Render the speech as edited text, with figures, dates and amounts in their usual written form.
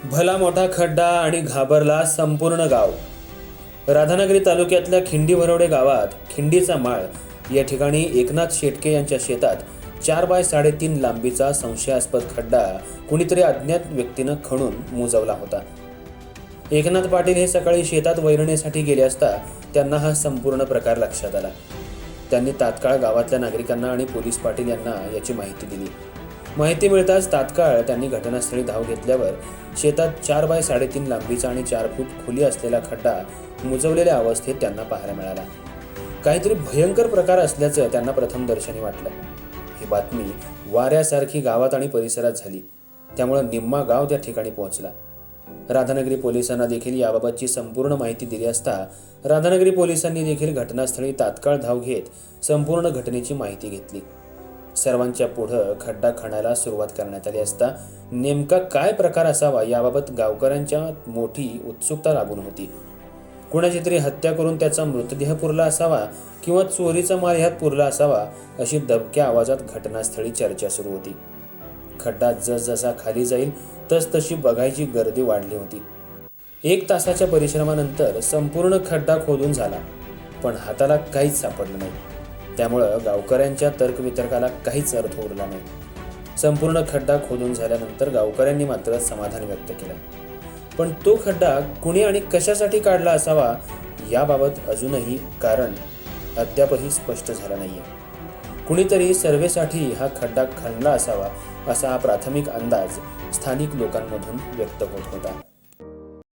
भला मोठा खड्डा आणि घाबरला संपूर्ण गाव। राधानगरी तालुक्यातल्या खिंडी भरवडे गावात खिंडीचा माळ या ठिकाणी एकनाथ शेटके यांच्या शेतात 4 बाय 3.5 लांबीचा संशयास्पद खड्डा कुणीतरी अज्ञात व्यक्तीनं खणून मुजवला होता। एकनाथ पाटील हे सकाळी शेतात वैरणीसाठी गेले असता त्यांना हा संपूर्ण प्रकार लक्षात आला। त्यांनी तात्काळ गावातल्या नागरिकांना आणि पोलीस पाटील यांना याची माहिती दिली। माहिती मिळताच तात्काळ त्यांनी घटनास्थळी धाव घेतल्यावर शेतात 4 बाय 3.5 लांबीचा आणि 4 फूट खोली असलेला खड्डा मुजवलेल्या अवस्थेत त्यांना पाहायला मिळाला। काहीतरी भयंकर प्रकार असल्याचं त्यांना प्रथम दर्शनी वाटलं। ही बातमी वाऱ्यासारखी गावात आणि परिसरात झाली, त्यामुळे निम्मा गाव त्या ठिकाणी पोहोचला। राधानगरी पोलिसांना देखील याबाबतची संपूर्ण माहिती दिली असता राधानगरी पोलिसांनी देखील घटनास्थळी तात्काळ धाव घेत संपूर्ण घटनेची माहिती घेतली। सर्वांच्या पुढं खड्डा खणायला सुरुवात करण्यात आली असता नेमका काय प्रकार असावा याबाबत गावकऱ्यांच्या मोठी उत्सुकता लागून होती। कुणाची तरी हत्या करून त्याचा मृतदेह पुरला असावा किंवा चोरीचा माल ह्यात पुरला असावा अशी दबक्या आवाजात घटनास्थळी चर्चा सुरू होती। खड्डा जसजसा खाली जाईल तसतशी बघायची गर्दी वाढली होती। 1 तासाच्या परिश्रमानंतर संपूर्ण खड्डा खोदून झाला, पण हाताला काहीच सापडलं नाही। त्यामुळं गावकऱ्यांच्या तर्कवितर्काला काहीच अर्थ उरला नाही। संपूर्ण खड्डा खोदून झाल्यानंतर गावकऱ्यांनी मात्र समाधान व्यक्त केलं, पण तो खड्डा कुणी आणि कशासाठी काढला असावा याबाबत अजूनही कारण अद्यापही स्पष्ट झालं नाहीये। कुणीतरी सर्वेसाठी हा खड्डा खणला असावा असा प्राथमिक अंदाज स्थानिक लोकांमधून व्यक्त होत होता।